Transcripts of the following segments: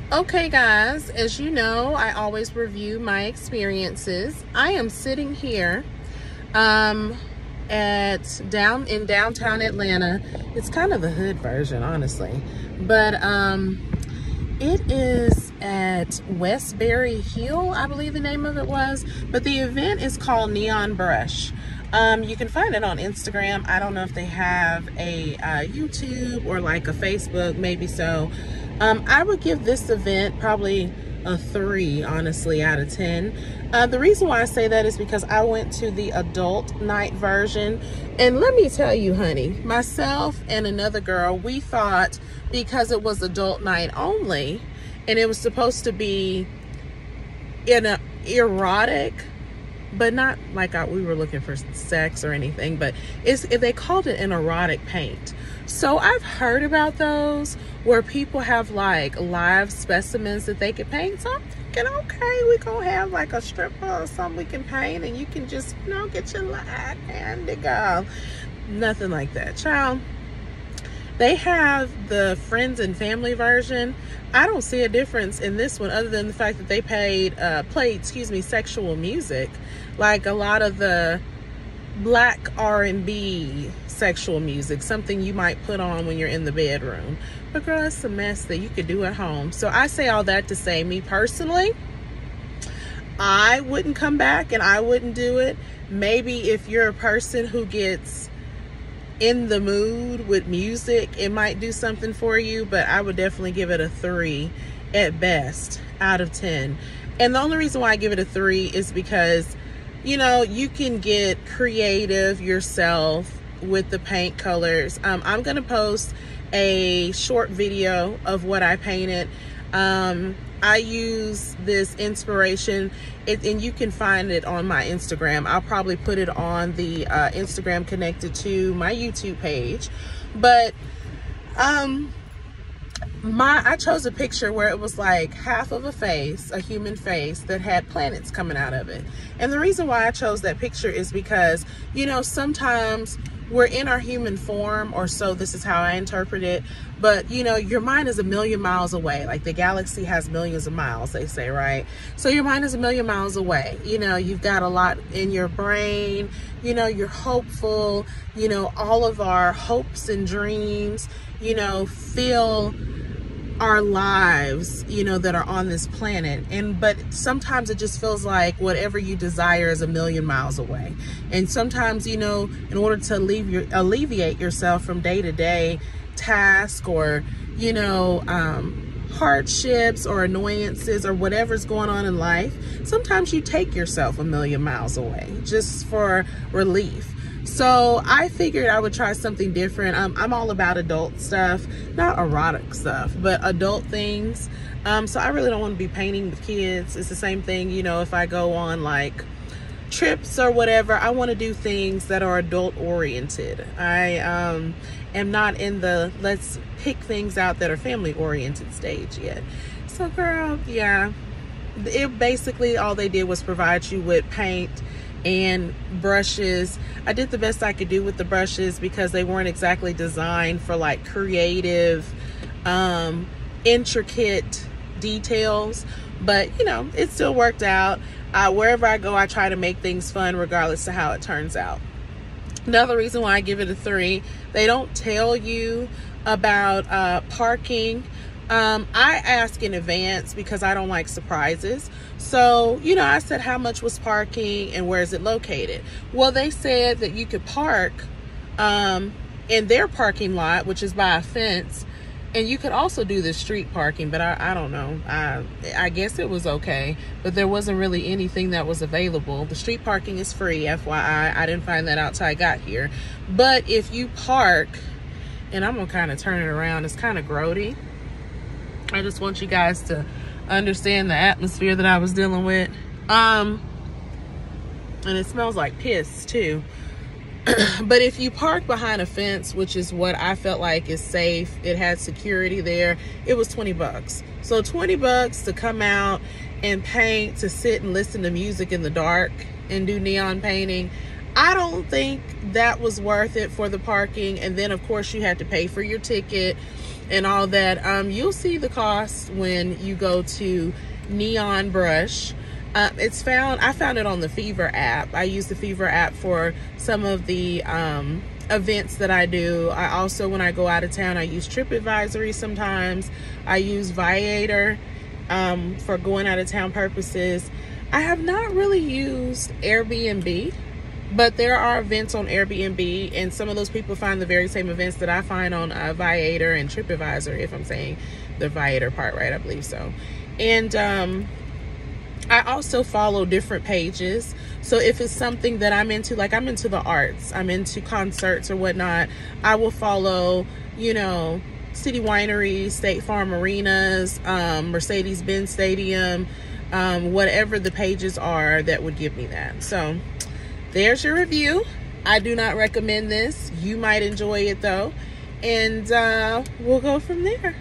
Okay guys, as you know, I always review my experiences. I am sitting here in downtown Atlanta. It's kind of the hood version, honestly, but it is at Westbury Hill, I believe the name of it was, but the event is called Neon Brush. You can find it on Instagram. I don't know if they have a YouTube or like a Facebook, maybe so. I would give this event probably a 3, honestly, out of 10. The reason why I say that is because I went to the adult night version, and let me tell you, honey, myself and another girl, we thought because it was adult night only and it was supposed to be in a erotic, but not like we were looking for sex or anything, but they called it an erotic paint. So I've heard about those where people have like live specimens that they could paint. So I'm thinking, okay, we gonna have like a stripper or something we can paint, and you can just, you know, get your light and go. Nothing like that, child. They have the friends and family version. I don't see a difference in this one other than the fact that they played sexual music, like a lot of the black R&B sexual music, something you might put on when you're in the bedroom. But girl, it's a mess that you could do at home. So I say all that to say, me personally, I wouldn't come back and I wouldn't do it. Maybe if you're a person who gets in the mood with music, it might do something for you, but I would definitely give it a 3 at best out of 10. And the only reason why I give it a 3 is because, you know, you can get creative yourself with the paint colors. I'm gonna post a short video of what I painted. I use this inspiration, and you can find it on my Instagram. I'll probably put it on the Instagram connected to my YouTube page. But I chose a picture where it was like half of a face, a human face that had planets coming out of it. And the reason why I chose that picture is because, you know, sometimes we're in our human form, or so this is how I interpret it, but you know, your mind is a million miles away. Like the galaxy has millions of miles, they say, right? So your mind is a million miles away. You know, you've got a lot in your brain, you know, you're hopeful, you know, all of our hopes and dreams, you know, fill our lives, you know, that are on this planet. But sometimes it just feels like whatever you desire is a million miles away. And sometimes, you know, in order to alleviate yourself from day-to-day task, or, you know, hardships or annoyances or whatever's going on in life, sometimes you take yourself a million miles away just for relief. So I figured I would try something different. I'm all about adult stuff, not erotic stuff, but adult things. So I really don't want to be painting with kids. It's the same thing, you know, if I go on like trips or whatever, I want to do things that are adult oriented. I am not in the let's pick things out that are family oriented stage yet. So girl, yeah, it basically all they did was provide you with paint and brushes. I did the best I could do with the brushes because they weren't exactly designed for like creative, intricate details, but you know, it still worked out. Wherever I go, I try to make things fun regardless of how it turns out. Another reason why I give it a 3, they don't tell you about parking. I ask in advance because I don't like surprises. So, you know, I said how much was parking and where is it located? Well, they said that you could park in their parking lot, which is by a fence, and you could also do the street parking, but I don't know. I guess it was okay, but there wasn't really anything that was available. The street parking is free, FYI. I didn't find that out till I got here. But if you park, and I'm gonna kind of turn it around, it's kind of grody. I just want you guys to understand the atmosphere that I was dealing with. And it smells like piss too. But if you park behind a fence, which is what I felt like is safe, it had security there, it was 20 bucks. So 20 bucks to come out and paint, to sit and listen to music in the dark and do neon painting. I don't think that was worth it for the parking. And then of course you had to pay for your ticket. and all that. You'll see the cost when you go to Neon Brush. I found it on the Fever app. I use the Fever app for some of the events that I do. I also, when I go out of town, I use TripAdvisor sometimes. I use Viator for going out of town purposes. I have not really used Airbnb, but there are events on Airbnb, and some of those people find the very same events that I find on Viator and TripAdvisor, if I'm saying the Viator part right, I believe so. And I also follow different pages. So if it's something that I'm into, like I'm into the arts, I'm into concerts or whatnot, I will follow, you know, City Wineries, State Farm Arenas, Mercedes-Benz Stadium, whatever the pages are that would give me that. So there's your review. I do not recommend this. You might enjoy it though. And we'll go from there.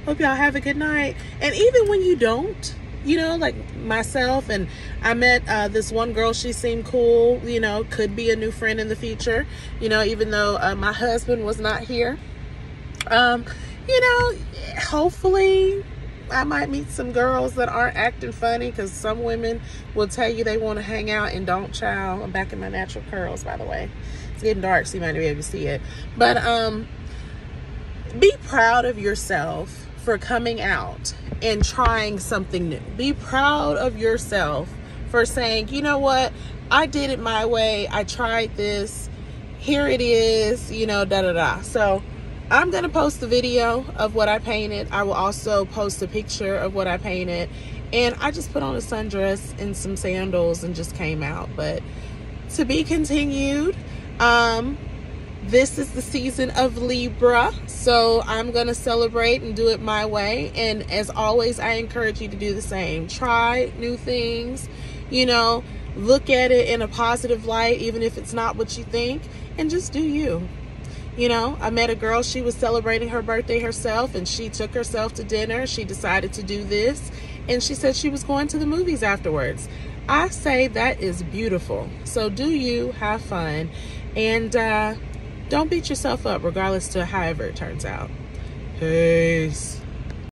Hope y'all have a good night. And even when you don't, you know, like myself, and I met this one girl, she seemed cool, you know, could be a new friend in the future, you know, even though my husband was not here. You know, hopefully I might meet some girls that aren't acting funny, because some women will tell you they want to hang out and don't, child. I'm back in my natural curls, by the way. It's getting dark, so you might not be able to see it. But be proud of yourself for coming out and trying something new. Be proud of yourself for saying, you know what, I did it my way, I tried this, here it is, you know, da da da. So I'm gonna post the video of what I painted. I will also post a picture of what I painted, and I just put on a sundress and some sandals and just came out. But to be continued. This is the season of Libra, so I'm going to celebrate and do it my way. And as always, I encourage you to do the same. Try new things, you know, look at it in a positive light, even if it's not what you think, and just do you. You know, I met a girl, she was celebrating her birthday herself, and she took herself to dinner. She decided to do this, and she said she was going to the movies afterwards. I say that is beautiful. So do you, have fun, and don't beat yourself up regardless to however it turns out. Peace.